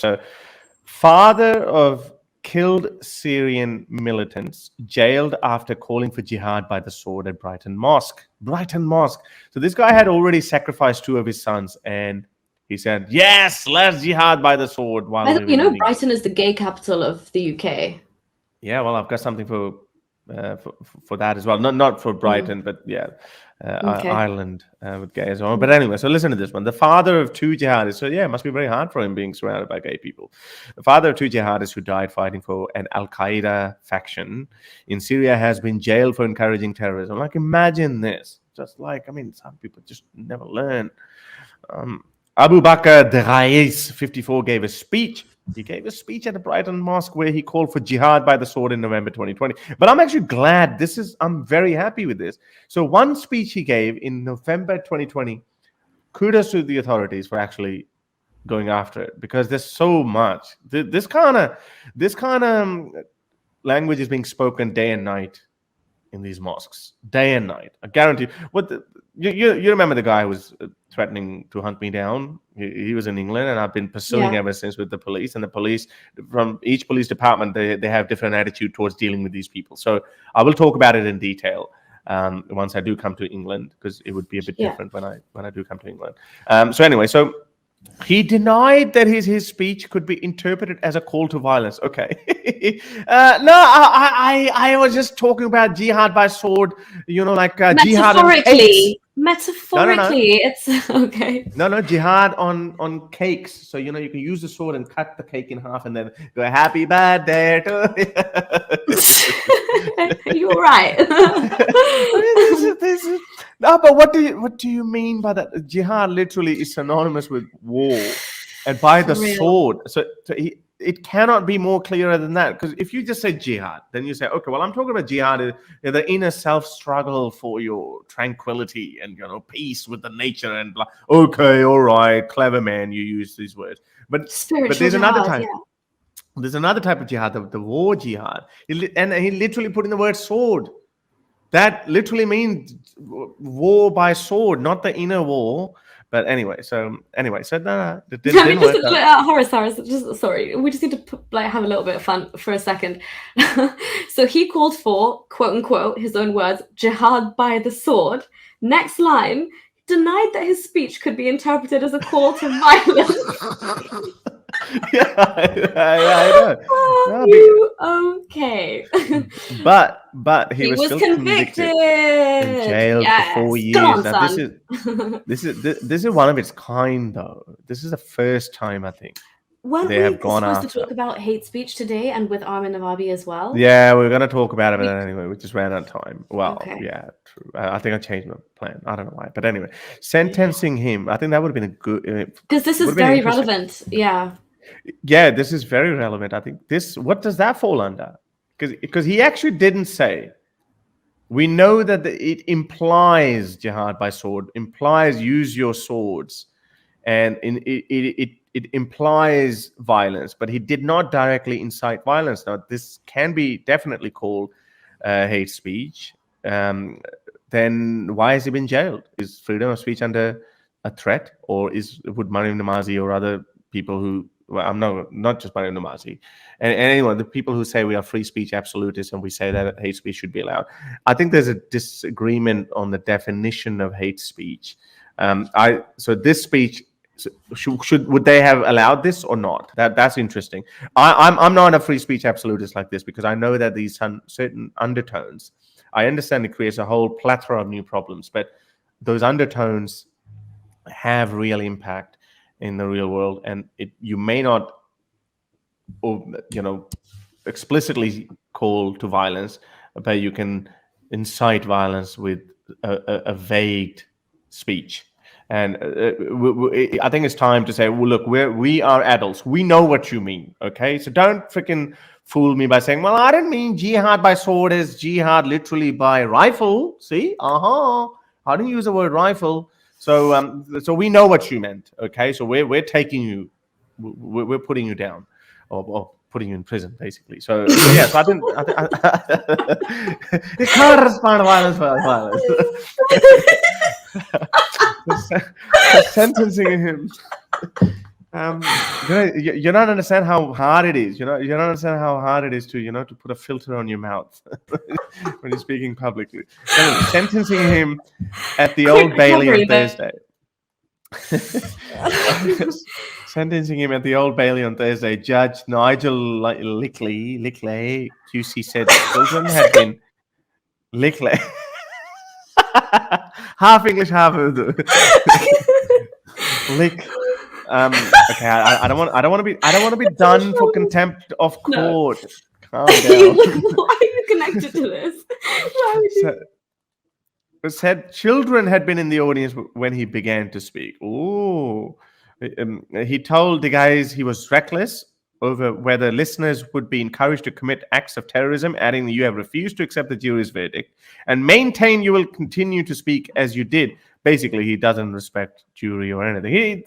So, father of killed Syrian militants jailed after calling for jihad by the sword at Brighton Mosque. Brighton Mosque. So this guy had already sacrificed 2 of his sons, and he said, "Yes, let's jihad by the sword." While You living know, in England. Brighton is the gay capital of the UK. Yeah, well, I've got something for that as well. Not for Brighton, but yeah, Okay. Ireland with gay as well. But anyway, so listen to this one. The father of 2 jihadists. So yeah, it must be very hard for him being surrounded by gay people. The father of 2 jihadists who died fighting for an Al Qaeda faction in Syria has been jailed for encouraging terrorism. Like, imagine this. Just like, I mean, some people just never learn. Abu Bakr Rais, 54, gave a speech. He gave a speech at the Brighton Mosque where he called for jihad by the sword in November 2020. But I'm actually glad I'm very happy with this. So one speech he gave in November 2020, kudos to the authorities for actually going after it, because there's so much. This kind of language is being spoken day and night in these mosques, day and night. I guarantee. You remember the guy who was threatening to hunt me down? He was in England, and I've been pursuing ever since with the police. And the police, from each police department, they have different attitude towards dealing with these people. So I will talk about it in detail once I do come to England, because it would be a bit different when I do come to England. So anyway, so he denied that his speech could be interpreted as a call to violence. Okay. No, I was just talking about jihad by sword, like jihad on cakes. Metaphorically, it's okay. No, jihad on cakes. So, you can use the sword and cut the cake in half and then go, happy birthday to You're right. this is no, but what do you mean by that? Jihad literally is synonymous with war and by the sword. So it cannot be more clearer than that. Because if you just say jihad, then you say, okay, well, I'm talking about jihad, the inner self struggle for your tranquility and peace with the nature and blah. Okay, all right, clever man, you use these words. But there's another type. Yeah. There's another type of jihad, the war jihad. And he literally put in the word sword. That literally means war by sword, not the inner war. But anyway, so that didn't work out. Horace, just sorry, we just need to have a little bit of fun for a second. So he called for, quote unquote, his own words, jihad by the sword. Next line, denied that his speech could be interpreted as a call to violence. Yeah, I know. Okay. But he was still convicted and jailed for 4 years. On, now, this is one of its kind, though. This is the first time, I think. Weren't we supposed to talk about hate speech today and with Armin Navabi as well? Yeah, we're going to talk about it, but anyway, we just ran out of time. Well, yeah, true. I think I changed my plan. I don't know why. But anyway, sentencing him, I think that would have been a good... Because this is very relevant, yeah. Yeah, this is very relevant. I think what does that fall under? Because he actually didn't say. We know that it implies jihad by sword, implies use your swords, and it implies violence, but he did not directly incite violence. Now, this can be definitely called hate speech. Then why has he been jailed? Is freedom of speech under a threat, or would Mariam Namazi or other people who... Well, I'm not just Mariam Namazi, and anyone, the people who say we are free speech absolutists and we say that hate speech should be allowed. I think there's a disagreement on the definition of hate speech. So this speech, would they have allowed this or not? That's interesting. I'm not a free speech absolutist like this, because I know that these certain undertones, I understand it creates a whole plethora of new problems, but those undertones have real impact in the real world, and you may not, explicitly call to violence, but you can incite violence with a vague speech. And I think it's time to say, well, look, we are adults. We know what you mean, okay? So don't freaking fool me by saying, well, I didn't mean jihad by sword is jihad literally by rifle. See? I didn't use the word rifle. So we know what you meant, okay? So we're taking you, we're putting you down, or putting you in prison, basically. So yeah, so I didn't. You can't respond to violence by violence. Sentencing him. You don't understand how hard it is. You don't understand how hard it is to to put a filter on your mouth when you're speaking publicly. Anyway, sentencing him at the Quick Old Bailey on recovery there. Thursday. Sentencing him at the Old Bailey on Thursday, Judge Nigel Lickley QC said children had been Lickley. Half English, half Urdu. Lick. Okay, I don't want to be done for contempt of No. court. Calm down. Why are you connected to this? Why would you? Said children had been in the audience when he began to speak. Ooh. He told the guys he was reckless over whether listeners would be encouraged to commit acts of terrorism, adding that you have refused to accept the jury's verdict and maintain you will continue to speak as you did. Basically, he doesn't respect jury or anything. He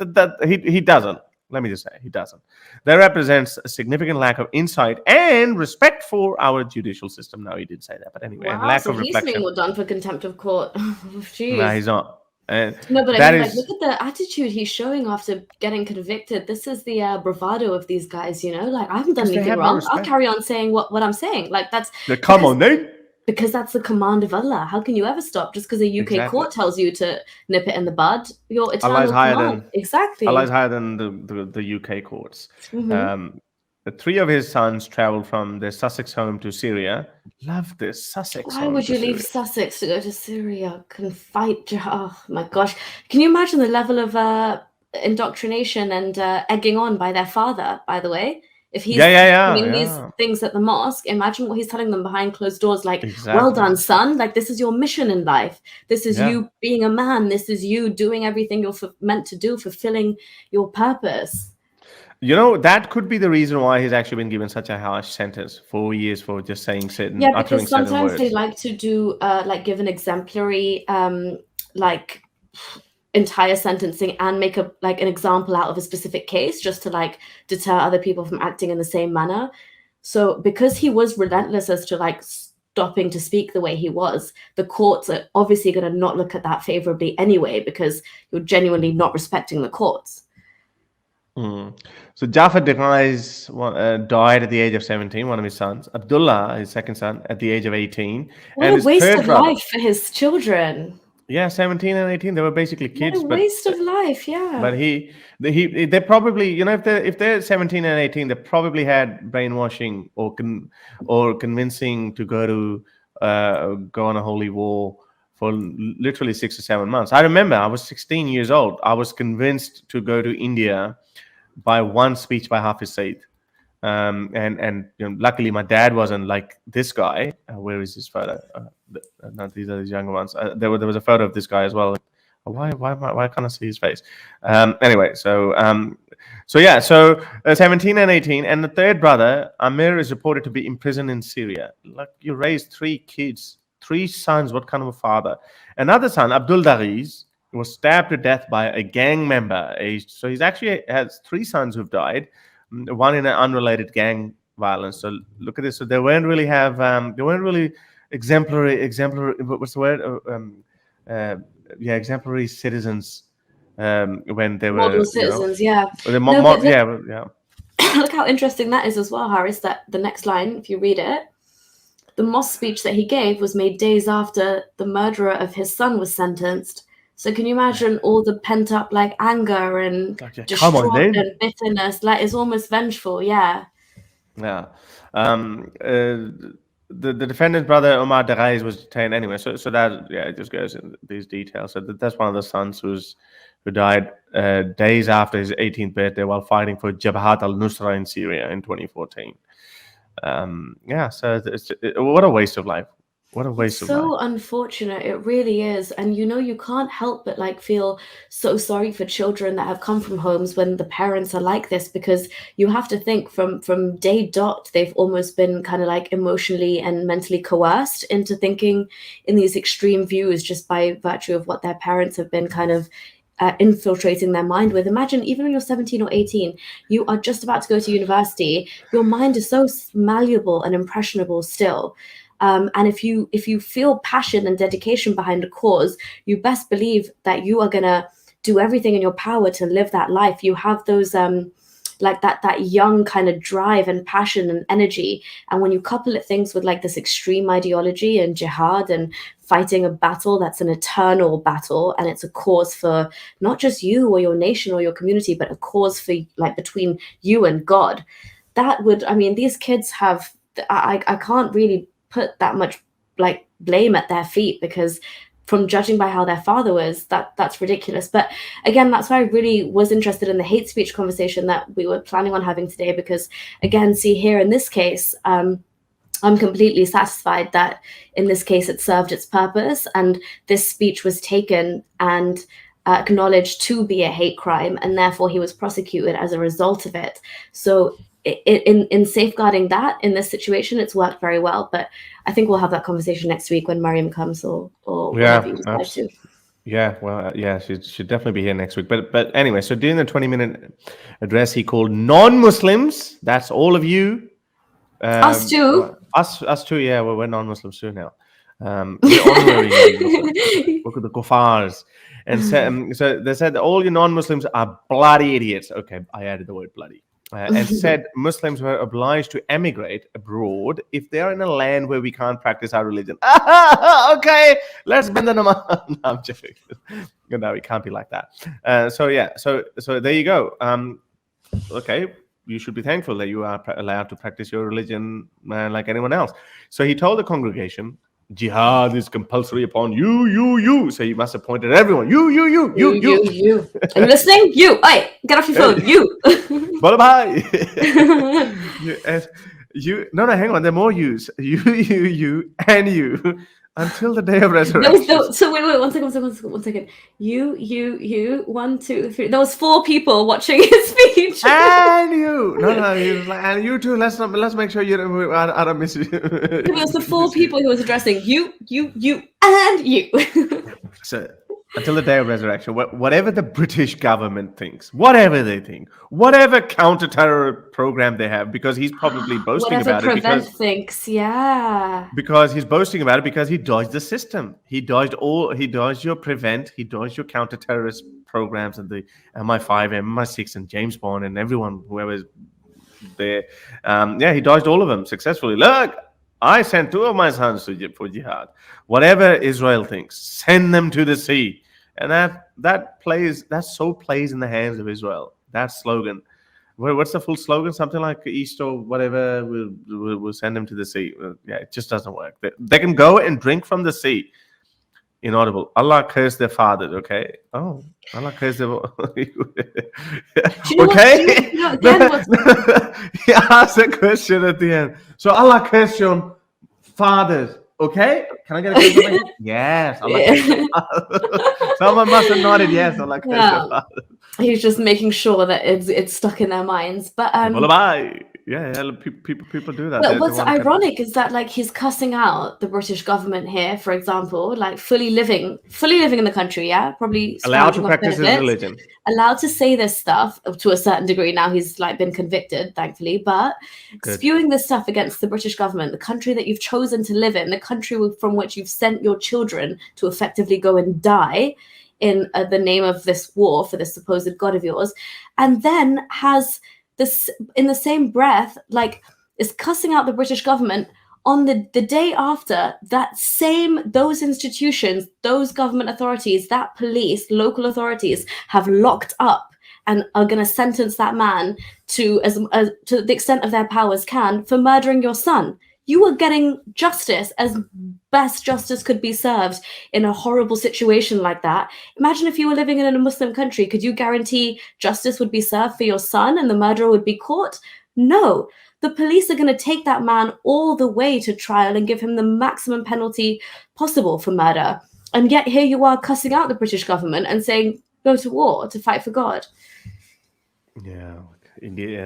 doesn't. Let me just say, he doesn't. That represents a significant lack of insight and respect for our judicial system. No, he did say that, but anyway, and Wow, lack so of he's reflection. being done for contempt of court. Jeez. No, he's not. No, but I that mean, is- like, look at the attitude he's showing after getting convicted. This is the bravado of these guys, you know? Like, I haven't done Because they anything have no wrong. I'll respect. carry on saying what I'm saying. Like, that's Come on, then. because that's the command of Allah. How can you ever stop just because a UK Exactly. court tells you to nip it in the bud? Your eternal Allah's higher command. than Exactly. Allah's higher than the UK courts. Mhm. The three of his sons traveled from their Sussex home to Syria. Love this Sussex. Why home would to you leave Syria. Sussex to go to Syria? Can fight. Oh my gosh! Can you imagine the level of indoctrination and egging on by their father? By the way, if he's doing these things at the mosque, imagine what he's telling them behind closed doors. Like, well done, son. Like, this is your mission in life. This is you being a man. This is you doing everything you're meant to do, fulfilling your purpose. You know, that could be the reason why he's actually been given such a harsh sentence, 4 years for just saying certain, because sometimes they like to do give an exemplary entire sentencing and make an example out of a specific case just to deter other people from acting in the same manner. So because he was relentless as to stopping to speak the way he was, the courts are obviously going to not look at that favorably anyway, because you're genuinely not respecting the courts. So Jafar Dighais died at the age of 17, one of his sons. Abdullah, his second son, at the age of 18. What and a waste of life for his children. Yeah, 17 and 18, they were basically kids. What a waste of life, yeah. But they probably, if they're 17 and 18, they probably had brainwashing or convincing to go on a holy war for literally 6 or 7 months. I remember I was 16 years old. I was convinced to go to India by one speech by Hafiz Said. And luckily my dad wasn't like this guy. Where is his photo? No, these are the younger ones. There was a photo of this guy as well. Why can't I see his face? Anyway, so 17 and 18, and the third brother Amir is reported to be imprisoned in Syria. Like, you raised 3 kids, 3 sons. What kind of a father? Another son, Abdul Daghiz, was stabbed to death by a gang member. So he's actually has 3 sons who've died. One in an unrelated gang violence. So look at this. So they weren't really exemplary. What's the word? Exemplary citizens. When they were model citizens, yeah. Yeah. Look how interesting that is as well, Harris. That the next line, if you read it, the mosque speech that he gave was made days after the murderer of his son was sentenced. So can you imagine all the pent up anger and distraught and bitterness? It's almost vengeful, yeah. Yeah. The defendant's brother Omar Daghiz was detained anyway. So that it just goes into these details. So that's one of the sons who died days after his 18th birthday while fighting for Jabhat al-Nusra in Syria in 2014. So what a waste of life. What a waste of life. So unfortunate, it really is. And you can't help but feel so sorry for children that have come from homes when the parents are like this, because you have to think from day dot they've almost been kind of emotionally and mentally coerced into thinking in these extreme views just by virtue of what their parents have been kind of infiltrating their mind with. Imagine, even when you're 17 or 18, you are just about to go to university, your mind is so malleable and impressionable still. And if you feel passion and dedication behind a cause, you best believe that you are going to do everything in your power to live that life. You have those like that young kind of drive and passion and energy. And when you couple it things with like this extreme ideology and jihad and fighting a battle that's an eternal battle, and it's a cause for not just you or your nation or your community, but a cause for like between you and God, that would, I mean, these kids have, I can't really put that much like blame at their feet, because from judging by how their father was, that's ridiculous. But again, that's why I really was interested in the hate speech conversation that we were planning on having today, because again, see here in this case, I'm completely satisfied that in this case it served its purpose, and this speech was taken and acknowledged to be a hate crime, and therefore he was prosecuted as a result of it. So in safeguarding that in this situation, it's worked very well. But I think we'll have that conversation next week when Mariam comes, or whatever you decide to. Yeah, well, yeah, she should definitely be here next week. But anyway, so during the 20-minute address, he called non-Muslims, that's all of you. Us too. Us too, yeah, well, we're non-Muslims too now. We're honorary look at the kuffars. And so they said all you non-Muslims are bloody idiots. Okay, I added the word bloody. And said Muslims were obliged to emigrate abroad if they are in a land where we can't practice our religion. Okay, let's bend the namaz. No, I'm joking. No, it can't be like that. So there you go. Okay, you should be thankful that you are allowed to practice your religion like anyone else. So he told the congregation, jihad is compulsory upon you. So you must have pointed at everyone. You. Are you listening? You. Hey, get off your phone. You. Bye. You. No, hang on. There are more yous. You, and you. Until the day of resurrection. So wait, one second. You, 1, 2, 3. There was 4 people watching his speech. And you. No, he was like, and you too. Let's make sure you don't miss you. It was the 4 people he was addressing. You, and you. So until the day of resurrection, whatever the British government thinks, whatever they think, whatever counter-terror program they have, because he's probably boasting about it. Prevent thinks, yeah. Because he's boasting about it because he dodged the system. He dodged your prevent, he dodged your counter-terrorist programs and the MI5, MI6, and James Bond and everyone, whoever's there. He dodged all of them successfully. Look, I sent 2 of my sons for jihad. Whatever Israel thinks, send them to the sea. And that plays in the hands of Israel. That slogan. What's the full slogan? Something like East or whatever. We'll send them to the sea. Yeah, it just doesn't work. They can go and drink from the sea. Inaudible. Allah curse their fathers. Okay. Oh, Allah curse their. Okay. He asked a question at the end. So Allah curse your fathers. Okay, can I get a question? Yes. Someone must have nodded yes. He's just making sure that it's stuck in their minds. But people do that. But what's ironic is that like he's cussing out the British government here, for example, like fully living in the country, yeah, probably allowed to practice his religion, allowed to say this stuff to a certain degree. Now he's like been convicted, thankfully, but spewing this stuff against the British government, the country that you've chosen to live in, the country from which you've sent your children to effectively go and die in the name of this war for this supposed God of yours, and then has this in the same breath, like is cussing out the British government on the day after those institutions, those government authorities, that police, local authorities have locked up and are going to sentence that man to the extent of their powers can for murdering your son. You are getting justice as best justice could be served in a horrible situation like that. Imagine if you were living in a Muslim country. Could you guarantee justice would be served for your son and the murderer would be caught? No. The police are going to take that man all the way to trial and give him the maximum penalty possible for murder. And yet here you are cussing out the British government and saying, go to war to fight for God. Yeah. Indeed.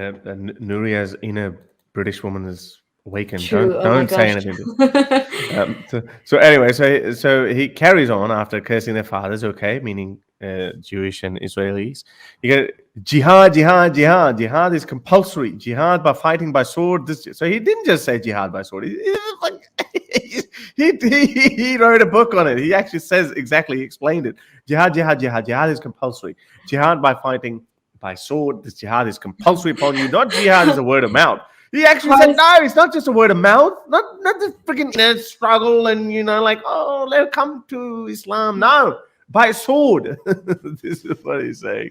Nuria's inner British woman is awakened. True. Don't say anything. So anyway, so he carries on after cursing their fathers. Okay, meaning Jewish and Israelis. You get jihad. Jihad is compulsory. Jihad by fighting by sword. So he didn't just say jihad by sword. He's He wrote a book on it. He actually says exactly, he explained it. Jihad, jihad, jihad. Jihad is compulsory. Jihad by fighting by sword. This jihad is compulsory upon you. Not jihad is a word of mouth. He actually said, no, it's not just a word of mouth. Not the freaking struggle and, like, oh, let's come to Islam. No, by sword. This is what he's saying.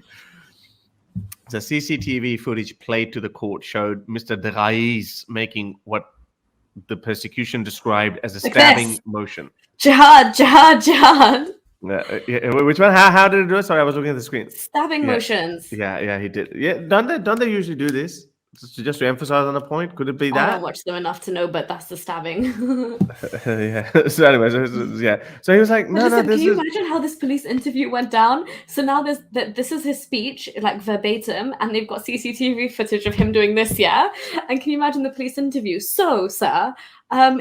The CCTV footage played to the court showed Mr. Derais making what the persecution described as a stabbing motion. Jihad, jihad, jihad. Which one? How did it do it? Sorry, I was looking at the screen. Stabbing motions. Yeah, he did. Yeah, don't they usually do this? Just to emphasize on the point, could it be that? I don't watch them enough to know, but that's the stabbing. Yeah. So anyway, so he was like, no, can you imagine how this police interview went down? So now this is his speech, like verbatim, and they've got CCTV footage of him doing this, yeah? And can you imagine the police interview? So, sir,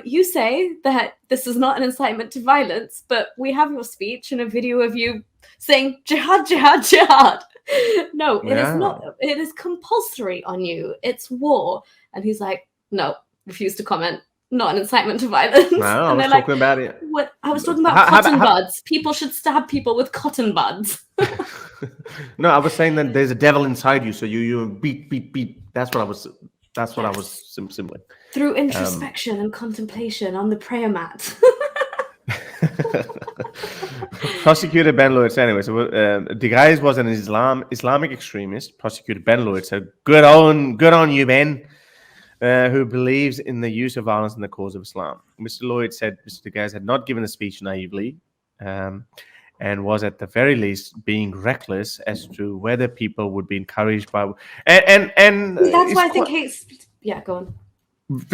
you say that this is not an incitement to violence, but we have your speech and a video of you saying jihad, jihad, jihad. No, it is not. It is compulsory on you. It's war. And he's like, no, refuse to comment. Not an incitement to violence. No, I was talking about it. What I was talking about cotton buds. People should stab people with cotton buds. No, I was saying that there's a devil inside you, so you beat. That's what I was simply. Through introspection and contemplation on the prayer mat. Prosecutor Ben Lloyd said anyway. So the guy was an Islamic extremist. Prosecutor Ben Lloyd said, "Good on you, Ben, who believes in the use of violence in the cause of Islam." Mr. Lloyd said Mr. Derais had not given the speech naively, and was at the very least being reckless as to whether people would be encouraged by and that's why I think hate's. Yeah, go on.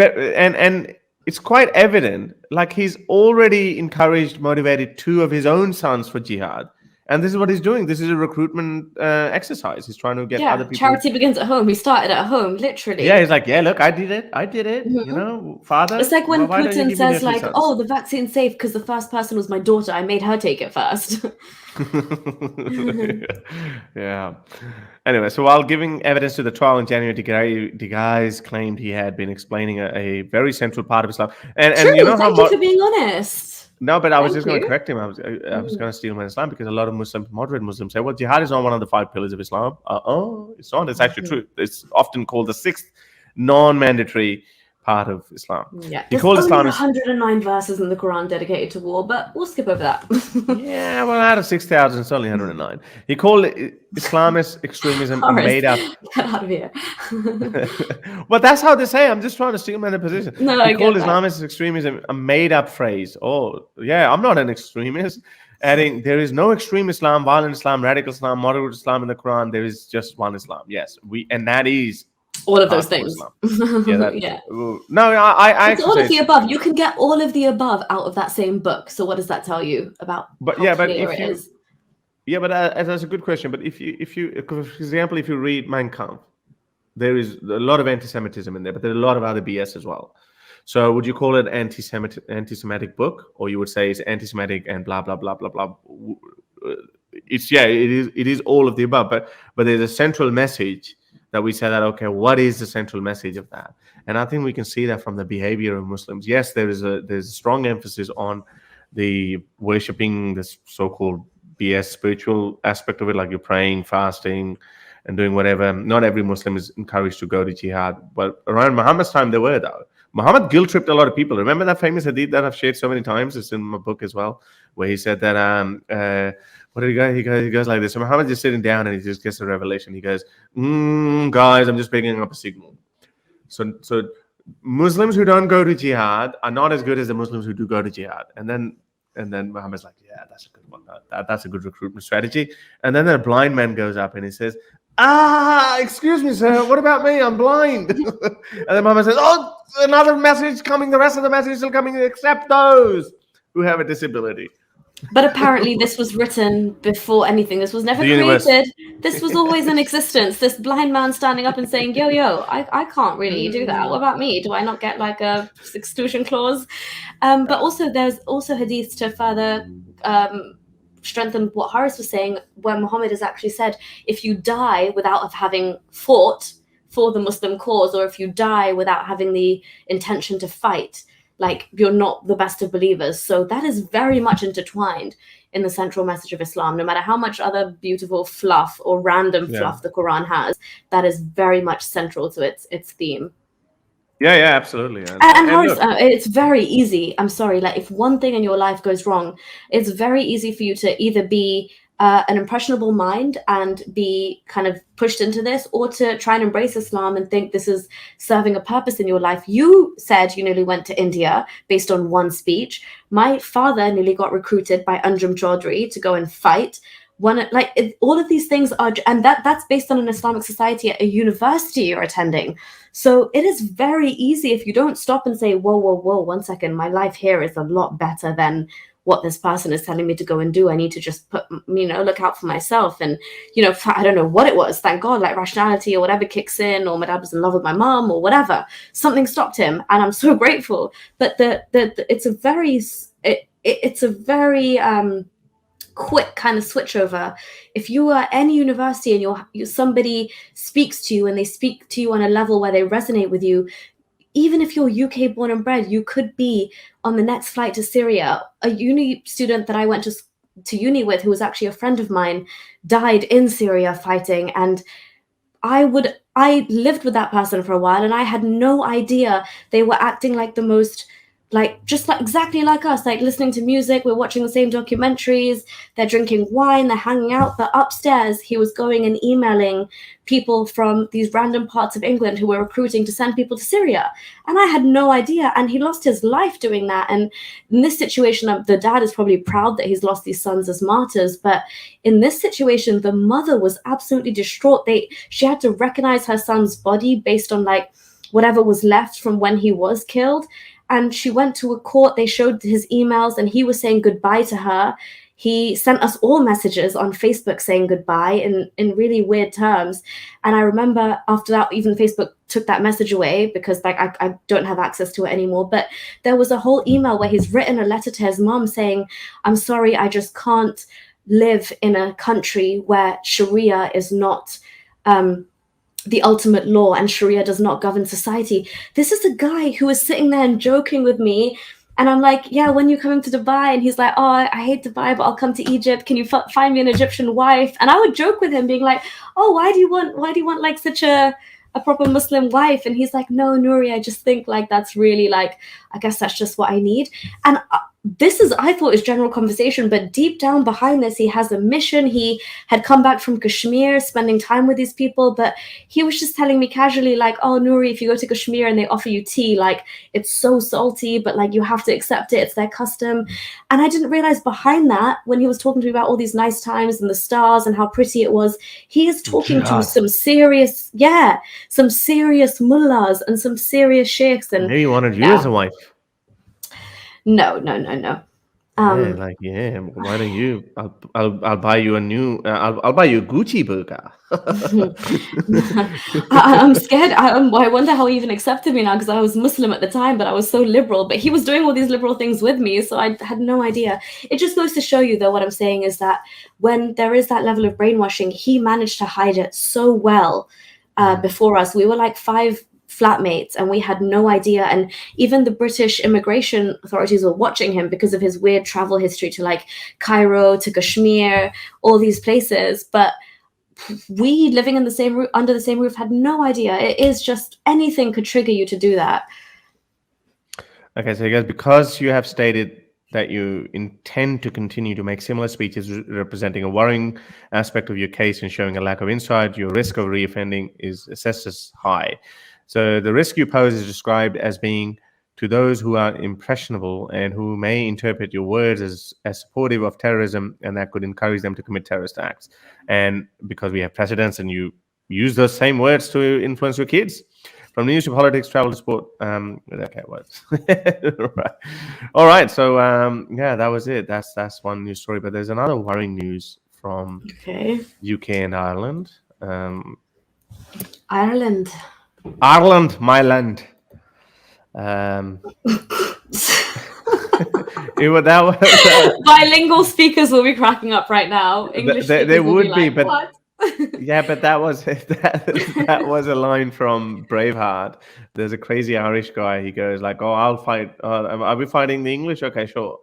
And it's quite evident, like he's already encouraged, motivated 2 of his own sons for jihad. And this is what he's doing. This is a recruitment exercise. He's trying to get other people. Charity begins at home. He started at home, literally. Yeah, he's like, yeah, look, I did it. Mm-hmm. Father. It's like when Putin says, like, oh, the vaccine's safe because the first person was my daughter. I made her take it first. Yeah. Anyway, so while giving evidence to the trial in January, Derais claimed he had been explaining a very central part of Islam. And True, you know thank you for being honest. No, but I was just going to correct him. I was going to steal him in Islam because a lot of moderate Muslims say, well, jihad is not one of the 5 pillars of Islam. It's not. It's actually true. It's often called the 6th non-mandatory part of Islam. Yeah, there's only 109 verses in the Quran dedicated to war, but we'll skip over that. Yeah, well, out of 6,000, it's only 109. He called it Islamist extremism made up. Get out of here. Well, that's how they say. I'm just trying to steal my position. No, he called Islamist extremism a made-up phrase. Oh, yeah, I'm not an extremist. Adding, there is no extreme Islam, violent Islam, radical Islam, moderate Islam in the Quran. There is just one Islam. Yes, and that is all of those things. Yeah. No, I it's all of the above. You can get all of the above out of that same book. So what does that tell you about? That's a good question. But if you, for example, if you read Mein Kampf, there is a lot of anti-Semitism in there, but there's a lot of other BS as well. So would you call it anti-Semitic book, or you would say it's anti-Semitic and blah blah blah blah blah? It is all of the above. But there's a central message that we say that, okay, what is the central message of that? And I think we can see that from the behavior of Muslims. Yes, there's a strong emphasis on the worshipping, this so-called BS spiritual aspect of it, like you're praying, fasting, and doing whatever. Not every Muslim is encouraged to go to jihad. But around Muhammad's time, they were, though. Muhammad guilt-tripped a lot of people. Remember that famous hadith that I've shared so many times? It's in my book as well, where he said that, what did he go? He goes like this. So Muhammad just sitting down and he just gets a revelation. He goes, guys, I'm just picking up a signal. So Muslims who don't go to jihad are not as good as the Muslims who do go to jihad. And then Muhammad's like, yeah, that's a good one. That's a good recruitment strategy. And then a blind man goes up and he says, excuse me, sir, what about me? I'm blind. And then Muhammad says, oh, another message coming. The rest of the message is still coming, except those who have a disability. But apparently this was written before anything. This was never created. This was always in existence. This blind man standing up and saying, yo, I can't really do that. What about me? Do I not get like a exclusion clause? But also there's also hadiths to further strengthen what Horace was saying, where Muhammad has actually said, if you die without having fought for the Muslim cause, or if you die without having the intention to fight, like you're not the best of believers. So that is very much intertwined in the central message of Islam. No matter how much other beautiful fluff or random fluff the Quran has, that is very much central to its theme. Yeah, absolutely. And Horace, it's very easy. I'm sorry, like if one thing in your life goes wrong, it's very easy for you to either be an impressionable mind and be kind of pushed into this, or to try and embrace Islam and think this is serving a purpose in your life. You said you nearly went to India based on one speech. My father nearly got recruited by Anjum Chaudhry to go and fight. All of these things are, and that's based on an Islamic society at a university you're attending. So it is very easy if you don't stop and say, whoa, 1 second, my life here is a lot better than what this person is telling me to go and do. I need to just look out for myself. And, I don't know what it was. Thank God, like rationality or whatever kicks in, or my dad was in love with my mom or whatever. Something stopped him, and I'm so grateful. But it's a very quick kind of switch over. If you are any university and somebody speaks to you and they speak to you on a level where they resonate with you, even if you're UK born and bred, you could be on the next flight to Syria. A uni student that I went to uni with, who was actually a friend of mine, died in Syria fighting. And I lived with that person for a while, and I had no idea they were acting like the most, exactly like us, like listening to music, we're watching the same documentaries, they're drinking wine, they're hanging out. But upstairs, he was going and emailing people from these random parts of England who were recruiting to send people to Syria. And I had no idea. And he lost his life doing that. And in this situation, the dad is probably proud that he's lost these sons as martyrs. But in this situation, the mother was absolutely distraught. She had to recognize her son's body based on whatever was left from when he was killed. And she went to a court, they showed his emails, and he was saying goodbye to her. He sent us all messages on Facebook saying goodbye in really weird terms. And I remember after that, even Facebook took that message away because I don't have access to it anymore. But there was a whole email where he's written a letter to his mom saying, I'm sorry, I just can't live in a country where Sharia is not the ultimate law, and Sharia does not govern society. This is a guy who was sitting there and joking with me. And I'm like, yeah, when you're coming to Dubai? And he's like, oh, I hate Dubai, but I'll come to Egypt. Can you find me an Egyptian wife? And I would joke with him being like, oh, why do you want like such a proper Muslim wife? And he's like, no, Nuri, I just think that's really I guess that's just what I need. And this is, I thought, is general conversation, but deep down behind this, he has a mission. He had come back from Kashmir, spending time with these people, but he was just telling me casually, oh, Nuri, if you go to Kashmir and they offer you tea, it's so salty, but you have to accept it. It's their custom. And I didn't realize behind that, when he was talking to me about all these nice times and the stars and how pretty it was, he is talking to some serious mullahs and some serious sheikhs. And maybe he wanted you as a wife. No. Why don't you? I'll buy you a new. I'll buy you a Gucci burger. I'm scared. I wonder how he even accepted me now, because I was Muslim at the time, but I was so liberal. But he was doing all these liberal things with me, so I had no idea. It just goes to show you, though, what I'm saying is that when there is that level of brainwashing, he managed to hide it so well before us. We were like 5 flatmates and we had no idea. And even the British immigration authorities were watching him because of his weird travel history to Cairo, to Kashmir, all these places. But we, living in the same roof, under the same roof, had no idea. It is just, anything could trigger you to do that. Okay, so I guess because you have stated that you intend to continue to make similar speeches representing a worrying aspect of your case and showing a lack of insight, your risk of reoffending is assessed as high. So the risk you pose is described as being to those who are impressionable and who may interpret your words as supportive of terrorism, and that could encourage them to commit terrorist acts. And because we have precedents and you use those same words to influence your kids, from news to politics, travel to sport. Okay, what? Right. All right. So that was it. That's one news story. But there's another worrying news from UK and Ireland. Ireland, my land. Bilingual speakers will be cracking up right now. English they would be, but what? Yeah, but that was that was a line from Braveheart. There's a crazy Irish guy. He goes like, "Oh, I'll fight. Are we fighting the English? Okay, sure.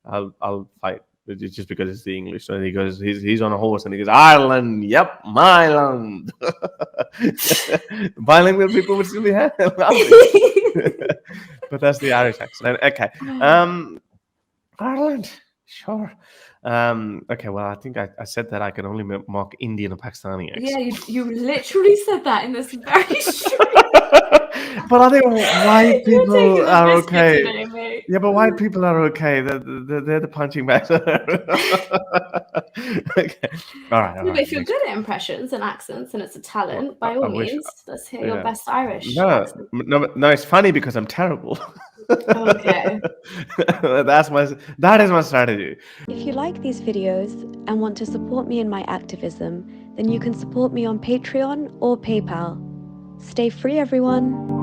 I'll fight." It's just because it's the English. So he goes, he's on a horse and he goes, "Ireland, yep, Myland." Bilingual people would still be laughing. But that's the Irish accent. Okay. Ireland, sure. Okay, well, I think I said that I can only mock Indian and Pakistani Yeah, accents. you literally said that in this very short. But I think white You're people taking the are biscuit okay. today, mate. Yeah, but white people are okay. They're the punching bags. Okay. All right. Yeah, but if you're good at impressions and accents and it's a talent, by all I wish. means, let's hear your Yeah. best Irish No, accent. no. It's funny because I'm terrible. Okay. That is my strategy. If you like these videos and want to support me in my activism, then you can support me on Patreon or PayPal. Stay free, everyone!